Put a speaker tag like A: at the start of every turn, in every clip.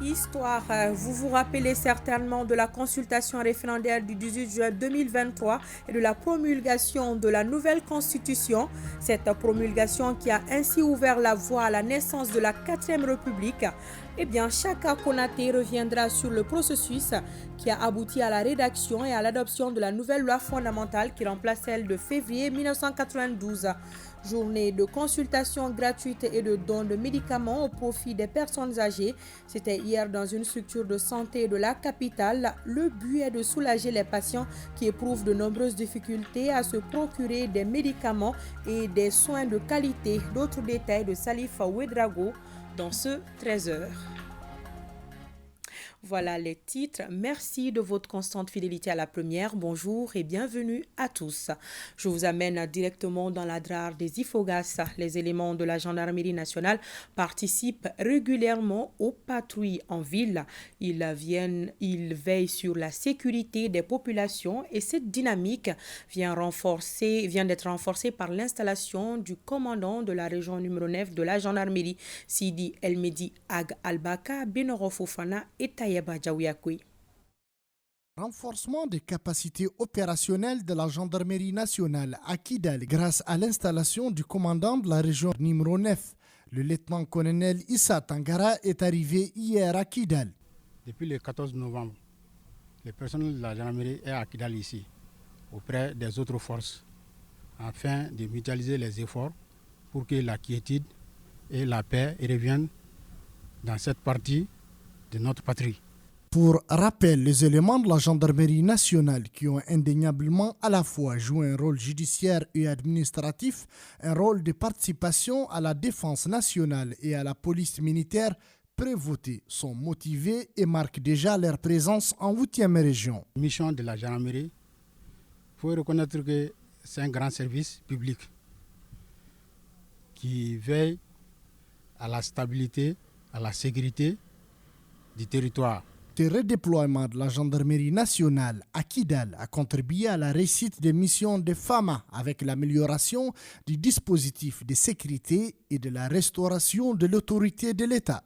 A: Histoire, vous vous rappelez certainement de la consultation référendaire du 18 juin 2023 et de la promulgation de la nouvelle constitution. Cette promulgation qui a ainsi ouvert la voie à la naissance de la 4e République. Eh bien, Chaka Konaté reviendra sur le processus qui a abouti à la rédaction et à l'adoption de la nouvelle loi fondamentale qui remplace celle de février 1992. Journée de consultation gratuite et de dons de médicaments au profit des personnes âgées. C'était hier dans une structure de santé de la capitale. Le but est de soulager les patients qui éprouvent de nombreuses difficultés à se procurer des médicaments et des soins de qualité. D'autres détails de Salif Ouedraogo dans ce 13h. Voilà les titres. Merci de votre constante fidélité à la première. Bonjour et bienvenue à tous. Je vous amène directement dans la DRAR des Ifogas. Les éléments de la gendarmerie nationale participent régulièrement aux patrouilles en ville. Ils veillent sur la sécurité des populations et cette dynamique vient d'être renforcée par l'installation du commandant de la région numéro 9 de la gendarmerie, Sidi Elmedi Ag Albaka, Benoro Fofana et
B: Renforcement des capacités opérationnelles de la gendarmerie nationale à Kidal grâce à l'installation du commandant de la région numéro 9. Le lieutenant-colonel Issa Tangara est arrivé hier à Kidal.
C: Depuis le 14 novembre, le personnel de la gendarmerie est à Kidal ici, auprès des autres forces, afin de mutualiser les efforts pour que la quiétude et la paix reviennent dans cette partie de notre patrie.
B: Pour rappel, les éléments de la gendarmerie nationale qui ont indéniablement à la fois joué un rôle judiciaire et administratif, un rôle de participation à la défense nationale et à la police militaire prévotée sont motivés et marquent déjà leur présence en 8e région.
C: La mission de la gendarmerie, il faut reconnaître que c'est un grand service public qui veille à la stabilité, à la sécurité du territoire.
B: Le redéploiement de la gendarmerie nationale à Kidal a contribué à la réussite des missions de FAMA avec l'amélioration du dispositif de sécurité et de la restauration de l'autorité de l'État.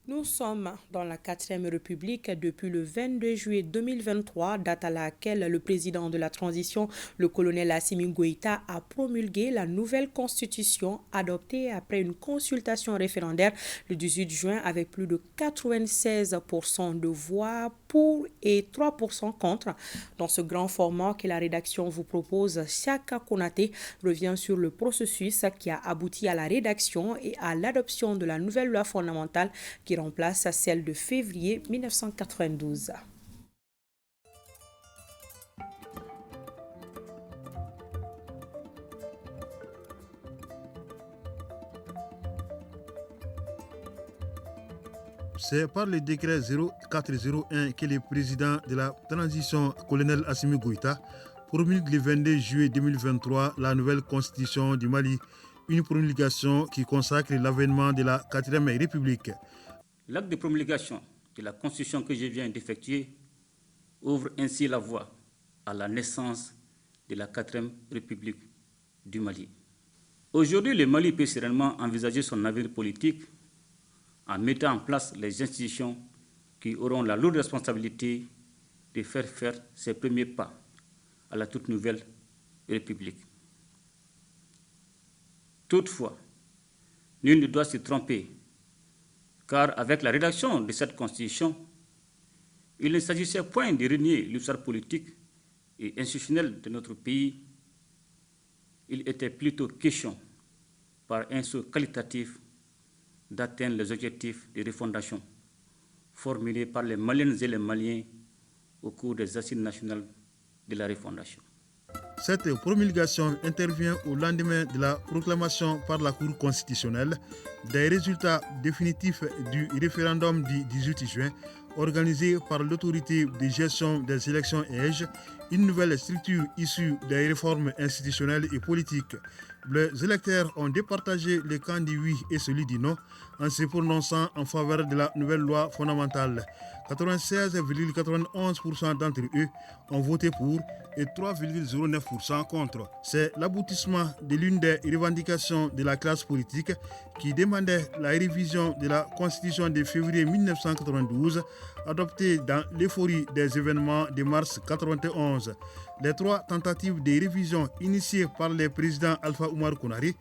A: Nous sommes dans la 4e République depuis le 22 juillet 2023, date à laquelle le président de la transition, le colonel Assimi Goïta, a promulgué la nouvelle constitution adoptée après une consultation référendaire le 18 juin avec plus de 96% de voix pour et 3% contre. Dans ce grand format que la rédaction vous propose, Chaka Konaté revient sur le processus qui a abouti à la rédaction et à l'adoption de la nouvelle loi fondamentale qui remplace celle de février 1992.
D: C'est par le décret 0401 que le président de la transition, colonel Assimi Goïta, promulgue le 22 juillet 2023 la nouvelle constitution du Mali, une promulgation qui consacre l'avènement de la 4e République.
E: L'acte de promulgation de la Constitution que je viens d'effectuer ouvre ainsi la voie à la naissance de la 4e République du Mali. Aujourd'hui, le Mali peut sereinement envisager son avenir politique en mettant en place les institutions qui auront la lourde responsabilité de faire ses premiers pas à la toute nouvelle République. Toutefois, nul ne doit se tromper, car avec la rédaction de cette Constitution, il ne s'agissait point de renier l'histoire politique et institutionnelle de notre pays. Il était plutôt question, par un saut qualitatif, d'atteindre les objectifs de refondation formulés par les Maliennes et les Maliens au cours des assises nationales de la refondation.
D: Cette promulgation intervient au lendemain de la proclamation par la Cour constitutionnelle des résultats définitifs du référendum du 18 juin organisé par l'autorité de gestion des élections EGE une nouvelle structure issue des réformes institutionnelles et politiques. Les électeurs ont départagé les camps du oui et celui du non en se prononçant en faveur de la nouvelle loi fondamentale. 96,91% d'entre eux ont voté pour et 3,09% contre. C'est l'aboutissement de l'une des revendications de la classe politique qui demandait la révision de la Constitution de février 1992, adoptée dans l'euphorie des événements de mars 1991. Les trois tentatives de révision initiées par les présidents Alpha Oumar Konaré,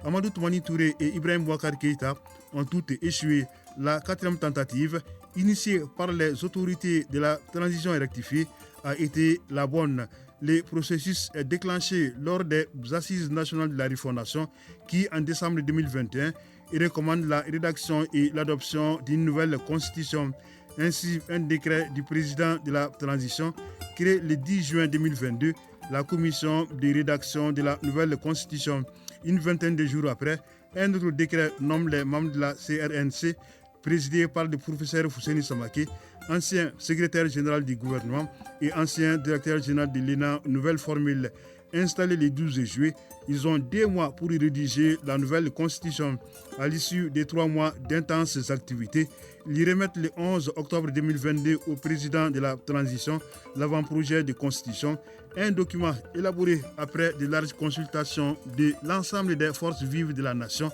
D: Amadou Toumani Touré et Ibrahim Boubacar Keïta ont toutes échoué. La quatrième tentative, initiée par les autorités de la transition rectifiée, a été la bonne. Le processus est déclenché lors des Assises nationales de la refondation qui, en décembre 2021, recommandent la rédaction et l'adoption d'une nouvelle constitution. Ainsi, un décret du président de la transition crée le 10 juin 2022 la commission de rédaction de la nouvelle constitution. Une vingtaine de jours après, un autre décret nomme les membres de la CRNC, présidé par le professeur Fousseini Samake, ancien secrétaire général du gouvernement et ancien directeur général de l'ENA, nouvelle formule. Installés le 12 juillet, ils ont 2 mois pour y rédiger la nouvelle constitution. À l'issue des 3 mois d'intenses activités, ils remettent le 11 octobre 2022 au président de la transition l'avant-projet de constitution, un document élaboré après de larges consultations de l'ensemble des forces vives de la nation,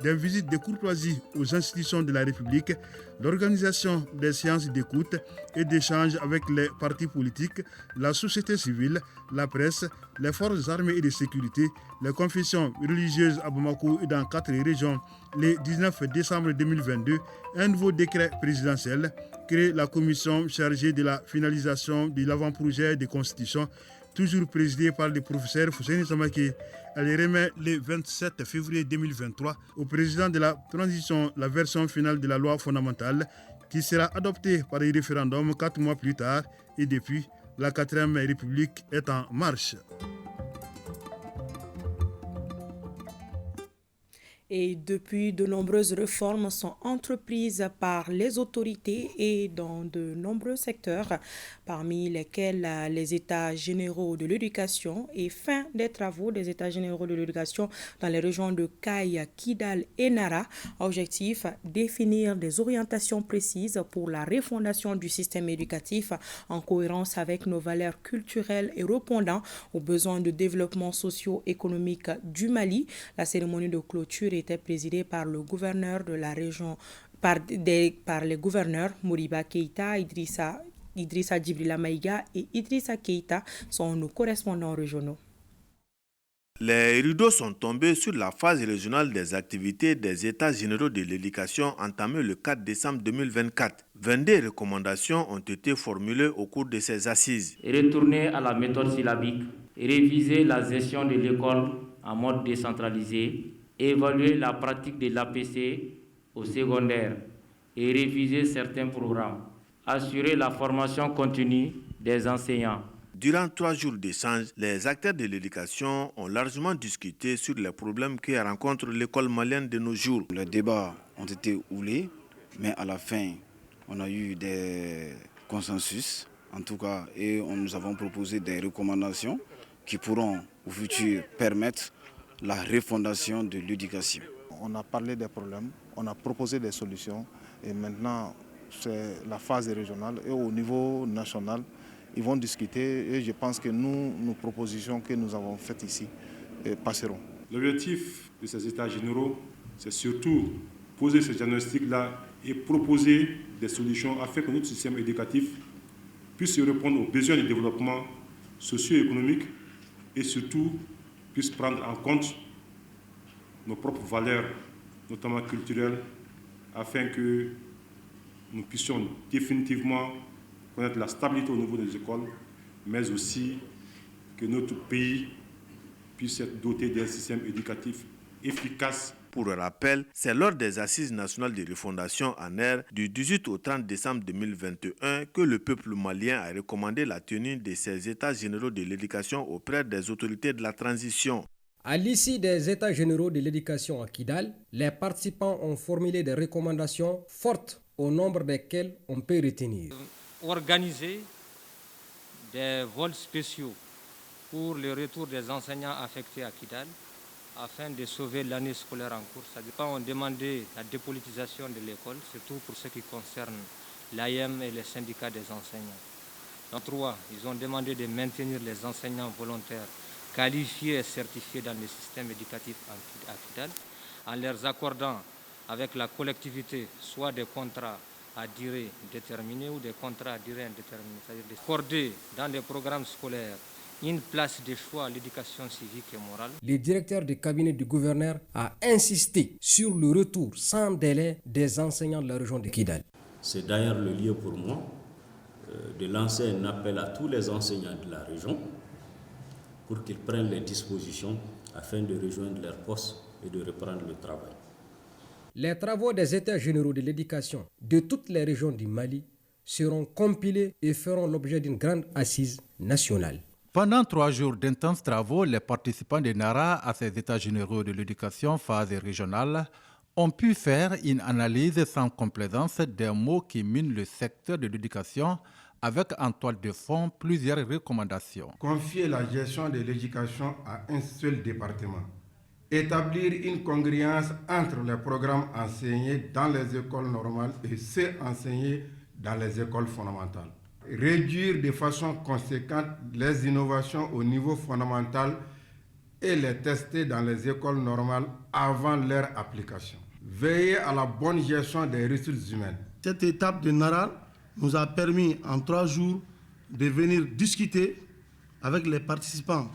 D: des visites de courtoisie aux institutions de la République, l'organisation des séances d'écoute et d'échange avec les partis politiques, la société civile, la presse, les forces armées et de sécurité, les confessions religieuses à Bamako et dans 4 régions. Le 19 décembre 2022, un nouveau décret présidentiel crée la commission chargée de la finalisation de l'avant-projet de constitution, toujours présidée par le professeur Fousseini Samake. Elle remet le 27 février 2023 au président de la transition la version finale de la loi fondamentale qui sera adoptée par un référendum 4 mois plus tard et depuis, la 4e République est en marche.
A: Et depuis, de nombreuses réformes sont entreprises par les autorités et dans de nombreux secteurs, parmi lesquels les États généraux de l'éducation et fin des travaux des États généraux de l'éducation dans les régions de Kayes, Kidal et Nara. Objectif, définir des orientations précises pour la refondation du système éducatif en cohérence avec nos valeurs culturelles et répondant aux besoins de développement socio-économique du Mali. La cérémonie de clôture était présidée par le gouverneur de la région, par les gouverneurs Moriba Keïta, Idrissa Djibrila Maïga et Idrissa Keïta sont nos correspondants régionaux.
F: Les rideaux sont tombés sur la phase régionale des activités des États généraux de l'éducation entamée le 4 décembre 2024. 22 recommandations ont été formulées au cours de ces assises.
G: Retourner à la méthode syllabique, réviser la gestion de l'école en mode décentralisé, évaluer la pratique de l'APC au secondaire et réviser certains programmes, assurer la formation continue des enseignants.
F: Durant 3 jours d'échange, les acteurs de l'éducation ont largement discuté sur les problèmes que rencontre l'école malienne de nos jours.
H: Les débats ont été houlés, mais à la fin, on a eu des consensus, en tout cas, et nous avons proposé des recommandations qui pourront au futur permettre la refondation de l'éducation.
I: On a parlé des problèmes, on a proposé des solutions et maintenant c'est la phase régionale et au niveau national, ils vont discuter et je pense que nos propositions que nous avons faites ici passeront.
J: L'objectif de ces états généraux, c'est surtout poser ce diagnostic-là et proposer des solutions afin que notre système éducatif puisse répondre aux besoins de développement socio-économique et surtout puisse prendre en compte nos propres valeurs, notamment culturelles, afin que nous puissions définitivement connaître la stabilité au niveau des écoles, mais aussi que notre pays puisse être doté d'un système éducatif efficace.
F: Pour rappel, c'est lors des Assises nationales de refondation en air du 18 au 30 décembre 2021 que le peuple malien a recommandé la tenue de ces États généraux de l'éducation auprès des autorités de la transition.
K: À l'issue des États généraux de l'éducation à Kidal, les participants ont formulé des recommandations fortes au nombre desquelles on peut retenir.
L: Organiser des vols spéciaux pour le retour des enseignants affectés à Kidal afin de sauver l'année scolaire en cours. Ça dépend, on demandait la dépolitisation de l'école, surtout pour ce qui concerne l'AIM et les syndicats des enseignants. En 3, ils ont demandé de maintenir les enseignants volontaires qualifiés et certifiés dans le système éducatif à Kidal, en leur accordant avec la collectivité soit des contrats à durée déterminée ou des contrats à durée indéterminée, c'est-à-dire d'accorder dans les programmes scolaires une place de choix à l'éducation civique et morale.
K: Le directeur du cabinet du gouverneur a insisté sur le retour sans délai des enseignants de la région de Kidal.
M: C'est d'ailleurs le lieu pour moi de lancer un appel à tous les enseignants de la région pour qu'ils prennent les dispositions afin de rejoindre leur poste et de reprendre le travail.
K: Les travaux des États généraux de l'éducation de toutes les régions du Mali seront compilés et feront l'objet d'une grande assise nationale.
N: Pendant 3 jours d'intenses travaux, les participants de NARA à ces États généraux de l'éducation phase régionale ont pu faire une analyse sans complaisance des maux qui minent le secteur de l'éducation avec en toile de fond plusieurs recommandations.
O: Confier la gestion de l'éducation à un seul département. Établir une congruence entre les programmes enseignés dans les écoles normales et ceux enseignés dans les écoles fondamentales. Réduire de façon conséquente les innovations au niveau fondamental et les tester dans les écoles normales avant leur application. Veiller à la bonne gestion des ressources humaines.
P: Cette étape de NARA nous a permis en 3 jours de venir discuter avec les participants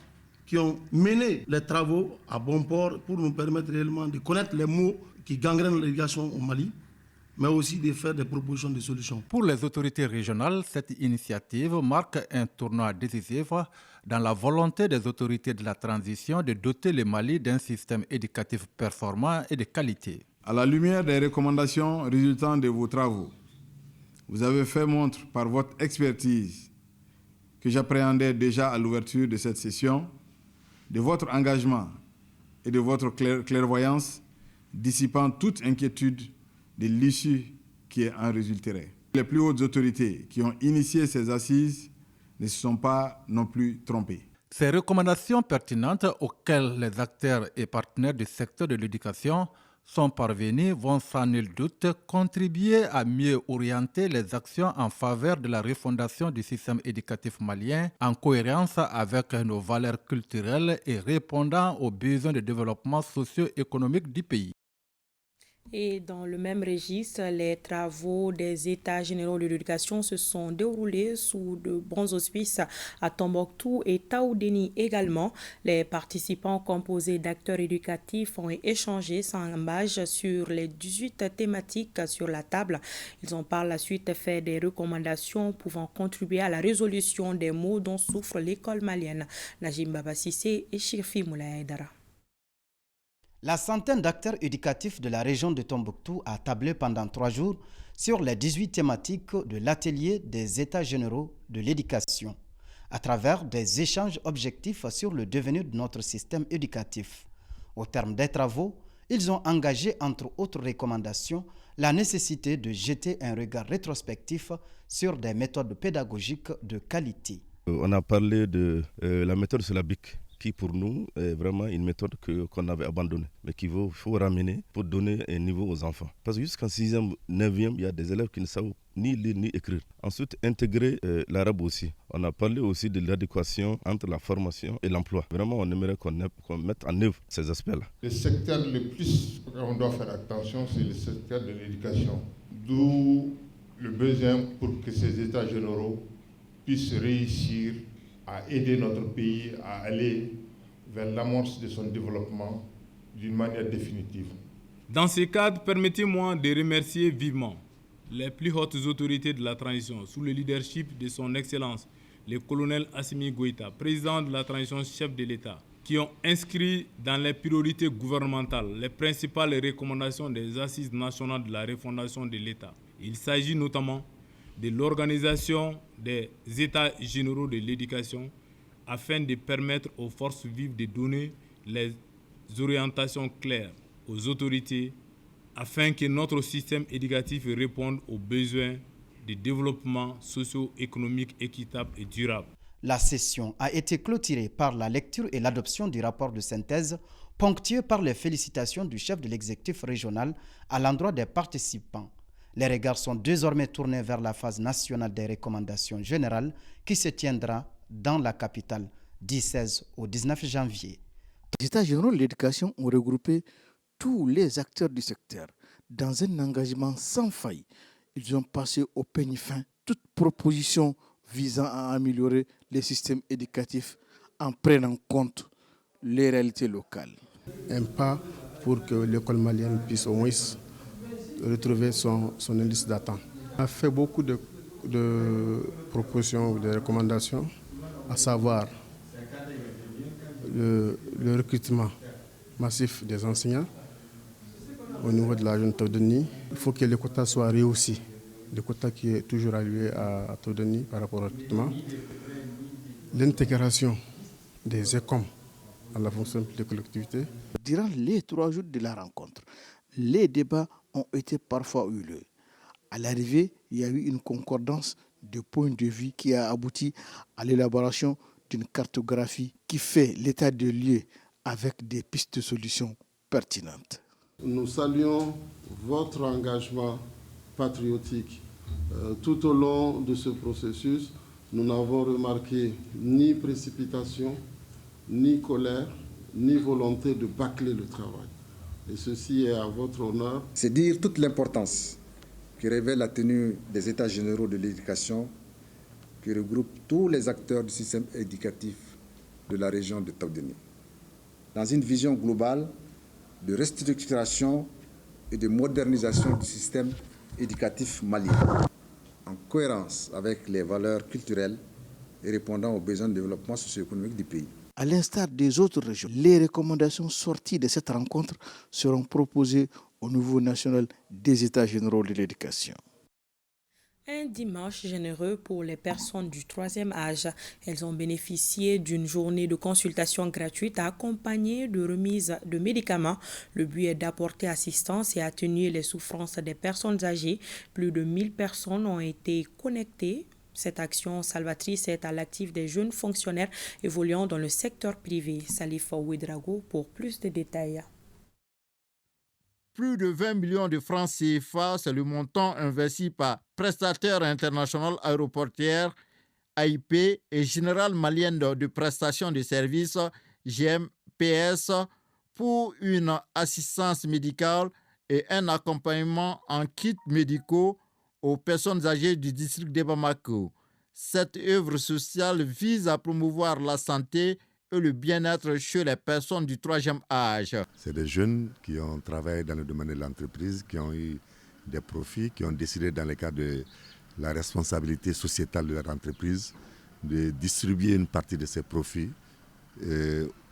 P: qui ont mené les travaux à bon port pour nous permettre réellement de connaître les maux qui gangrènent l'éducation au Mali, mais aussi de faire des propositions de solutions.
N: Pour les autorités régionales, cette initiative marque un tournant décisif dans la volonté des autorités de la transition de doter le Mali d'un système éducatif performant et de qualité.
Q: À la lumière des recommandations résultant de vos travaux, vous avez fait montre par votre expertise que j'appréhendais déjà à l'ouverture de cette session, de votre engagement et de votre clairvoyance, dissipant toute inquiétude de l'issue qui en résulterait. Les plus hautes autorités qui ont initié ces assises ne se sont pas non plus trompées.
N: Ces recommandations pertinentes auxquelles les acteurs et partenaires du secteur de l'éducation sont parvenus vont sans nul doute contribuer à mieux orienter les actions en faveur de la refondation du système éducatif malien en cohérence avec nos valeurs culturelles et répondant aux besoins de développement socio-économique du pays.
A: Et dans le même registre, les travaux des États généraux de l'éducation se sont déroulés sous de bons auspices à Tombouctou et Taoudéni également. Les participants composés d'acteurs éducatifs ont échangé sans embâche sur les 18 thématiques sur la table. Ils ont par la suite fait des recommandations pouvant contribuer à la résolution des maux dont souffre l'école malienne. Najim Baba Sissé et Shirfi Moulaye Dara.
R: La centaine d'acteurs éducatifs de la région de Tombouctou a tablé pendant 3 jours sur les 18 thématiques de l'atelier des États généraux de l'éducation, à travers des échanges objectifs sur le devenir de notre système éducatif. Au terme des travaux, ils ont engagé, entre autres recommandations, la nécessité de jeter un regard rétrospectif sur des méthodes pédagogiques de qualité.
S: On a parlé de la méthode syllabique, qui pour nous est vraiment une méthode qu'on avait abandonnée, mais qu'il faut ramener pour donner un niveau aux enfants. Parce que jusqu'en 6e, 9e, il y a des élèves qui ne savent ni lire ni écrire. Ensuite, intégrer l'arabe aussi. On a parlé aussi de l'adéquation entre la formation et l'emploi. Vraiment, on aimerait qu'on mette en œuvre ces aspects-là.
T: Le secteur le plus on doit faire attention, c'est le secteur de l'éducation. D'où le besoin pour que ces États généraux puissent réussir à aider notre pays à aller vers l'amorce de son développement d'une manière définitive.
U: Dans ce cadre, permettez-moi de remercier vivement les plus hautes autorités de la transition sous le leadership de son Excellence, le colonel Assimi Goïta, président de la transition, chef de l'État, qui ont inscrit dans les priorités gouvernementales les principales recommandations des assises nationales de la refondation de l'État. Il s'agit notamment de l'organisation des États généraux de l'éducation afin de permettre aux forces vives de donner les orientations claires aux autorités afin que notre système éducatif réponde aux besoins de développement socio-économique équitable et durable.
R: La session a été clôturée par la lecture et l'adoption du rapport de synthèse, ponctué par les félicitations du chef de l'exécutif régional à l'endroit des participants. Les regards sont désormais tournés vers la phase nationale des recommandations générales qui se tiendra dans la capitale du 16 au 19 janvier.
B: Les États généraux de l'éducation ont regroupé tous les acteurs du secteur dans un engagement sans faille. Ils ont passé au peigne fin toute proposition visant à améliorer les systèmes éducatifs en prenant compte les réalités locales.
C: Un pas pour que l'école malienne puisse au moins retrouver son indice d'attente. On a fait beaucoup de propositions, de recommandations, à savoir le recrutement massif des enseignants au niveau de la région de Taï-Deni. Il faut que les quotas soient rehaussés. Le quota qui est toujours alloué à Taï-Deni par rapport au recrutement. L'intégration des ECOM dans la fonction publique des collectivités.
B: Durant les 3 jours de la rencontre, les débats ont été parfois houleux. À l'arrivée, il y a eu une concordance de points de vue qui a abouti à l'élaboration d'une cartographie qui fait l'état de lieux avec des pistes de solutions pertinentes.
C: Nous saluons votre engagement patriotique. Tout au long de ce processus, nous n'avons remarqué ni précipitation, ni colère, ni volonté de bâcler le travail. Et ceci est à votre honneur.
V: C'est dire toute l'importance que révèle la tenue des États généraux de l'éducation qui regroupe tous les acteurs du système éducatif de la région de Taï-Deni. Dans une vision globale de restructuration et de modernisation du système éducatif malien, en cohérence avec les valeurs culturelles et répondant aux besoins de développement socio-économique du pays.
B: À l'instar des autres régions, les recommandations sorties de cette rencontre seront proposées au niveau national des États généraux de l'éducation.
A: Un dimanche généreux pour les personnes du 3e âge. Elles ont bénéficié d'une journée de consultation gratuite accompagnée de remise de médicaments. Le but est d'apporter assistance et atténuer les souffrances des personnes âgées. Plus de 1000 personnes ont été connectées. Cette action salvatrice est à l'actif des jeunes fonctionnaires évoluant dans le secteur privé. Salif Ouedrago pour plus de détails.
W: Plus de 20 millions de francs CFA, c'est le montant investi par Prestataire international aéroportière, AIP et Générale malienne de prestation de services, GMPS, pour une assistance médicale et un accompagnement en kits médicaux aux personnes âgées du district de Bamako. Cette œuvre sociale vise à promouvoir la santé et le bien-être chez les personnes du 3e âge.
X: C'est des jeunes qui ont travaillé dans le domaine de l'entreprise, qui ont eu des profits, qui ont décidé dans le cadre de la responsabilité sociétale de leur entreprise de distribuer une partie de ces profits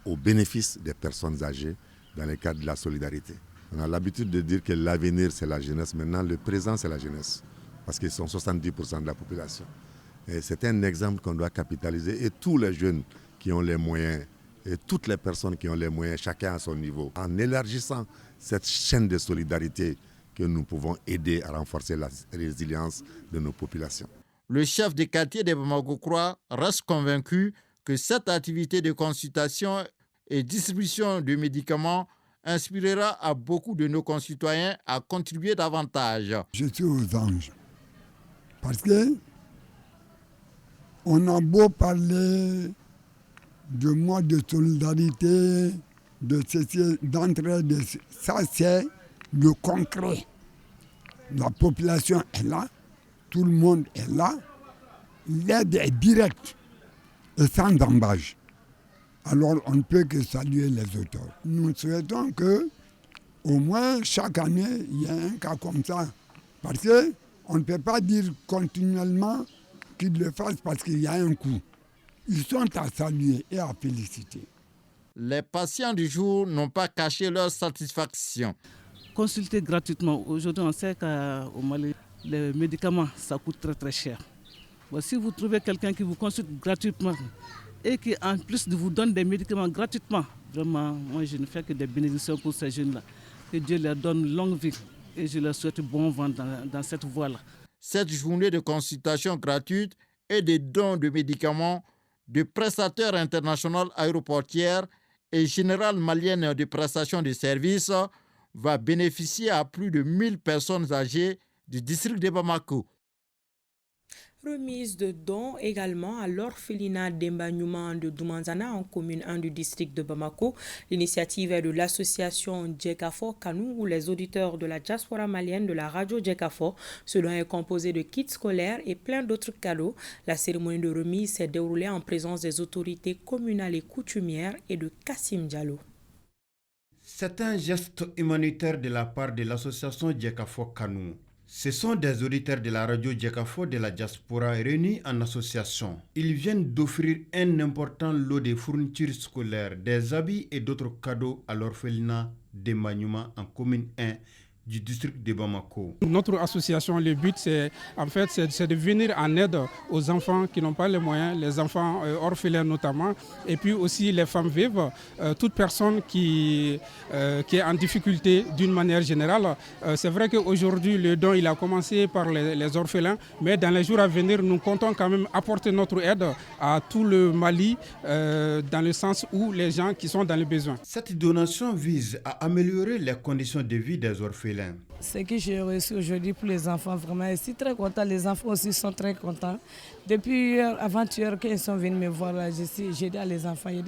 X: au bénéfice des personnes âgées dans le cadre de la solidarité. On a l'habitude de dire que l'avenir c'est la jeunesse, maintenant le présent c'est la jeunesse, parce qu'ils sont 70% de la population. Et c'est un exemple qu'on doit capitaliser et tous les jeunes qui ont les moyens et toutes les personnes qui ont les moyens, chacun à son niveau, en élargissant cette chaîne de solidarité que nous pouvons aider à renforcer la résilience de nos populations.
W: Le chef de quartier de Bamako-Croix reste convaincu que cette activité de consultation et distribution de médicaments inspirera à beaucoup de nos concitoyens à contribuer davantage.
Y: Je suis aux anges parce que on a beau parler de mois de solidarité, de ceci, d'entraide, ça c'est le concret. La population est là, tout le monde est là, l'aide est directe et sans embâche. Alors on ne peut que saluer les auteurs. Nous souhaitons que au moins chaque année il y ait un cas comme ça. Parce qu'on ne peut pas dire continuellement qu'ils le fassent parce qu'il y a un coût. Ils sont à saluer et à féliciter.
W: Les patients du jour n'ont pas caché leur satisfaction.
Z: Consulter gratuitement. Aujourd'hui, on sait qu'au Mali, les médicaments, ça coûte très très cher. Bon, si vous trouvez quelqu'un qui vous consulte gratuitement et qui en plus de vous donne des médicaments gratuitement, vraiment, moi je ne fais que des bénédictions pour ces jeunes-là. Que Dieu leur donne longue vie et je leur souhaite bon vent dans cette voie-là.
W: Cette journée de consultation gratuite et des dons de médicaments de prestataire international aéroportière et générale malienne de prestation de services, va bénéficier à plus de 1000 personnes âgées du district de Bamako.
A: Remise de dons également à l'orphelinat d'Embanyuma de Doumanzana en commune 1 du district de Bamako. L'initiative est de l'association Djekafo Kanou où les auditeurs de la diaspora malienne de la radio Djekafo. Cela est composé de kits scolaires et plein d'autres cadeaux. La cérémonie de remise s'est déroulée en présence des autorités communales et coutumières et de Kassim Diallo.
O: C'est un geste humanitaire de la part de l'association Djekafo Kanou. Ce sont des auditeurs de la radio Djekafo de la diaspora réunis en association. Ils viennent d'offrir un important lot de fournitures scolaires, des habits et d'autres cadeaux à l'orphelinat de Manyuma en commune 1 du district de Bamako.
D: Notre association, le but c'est de venir en aide aux enfants qui n'ont pas les moyens, les enfants orphelins notamment, et puis aussi les femmes veuves, toute personne qui est en difficulté d'une manière générale. C'est vrai qu'aujourd'hui le don il a commencé par les orphelins, mais dans les jours à venir nous comptons quand même apporter notre aide à tout le Mali dans le sens où les gens qui sont dans le besoin.
O: Cette donation vise à améliorer les conditions de vie des orphelins.
E: Ce que j'ai reçu aujourd'hui pour les enfants, vraiment, je suis très content. Les enfants aussi sont très contents. Depuis avant-hier, quand ils sont venus me voir, j'ai dit à les enfants, il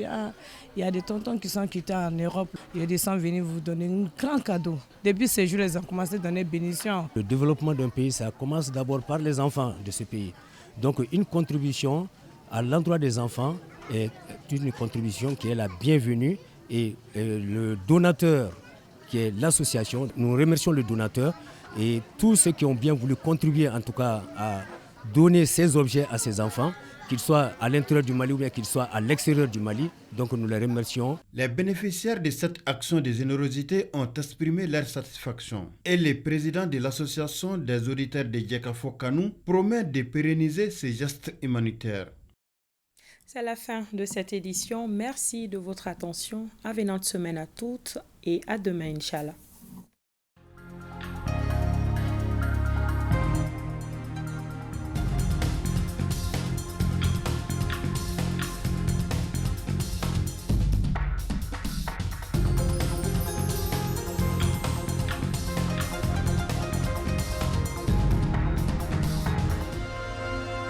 E: y a des tontons qui sont quittés en Europe. Ils sont venus vous donner un grand cadeau. Depuis ces jours, ils ont commencé à donner bénédiction.
G: Le développement d'un pays, ça commence d'abord par les enfants de ce pays. Donc une contribution à l'endroit des enfants est une contribution qui est la bienvenue. Et le donateur, qui est l'association, nous remercions le donateur et tous ceux qui ont bien voulu contribuer en tout cas à donner ces objets à ces enfants, qu'ils soient à l'intérieur du Mali ou bien qu'ils soient à l'extérieur du Mali. Donc nous les remercions.
O: Les bénéficiaires de cette action de générosité ont exprimé leur satisfaction. Et le président de l'association des auditeurs de Djekafo Kanou promet de pérenniser ces gestes humanitaires.
A: C'est la fin de cette édition. Merci de votre attention. Avenante semaine à toutes et à demain, Inch'Allah.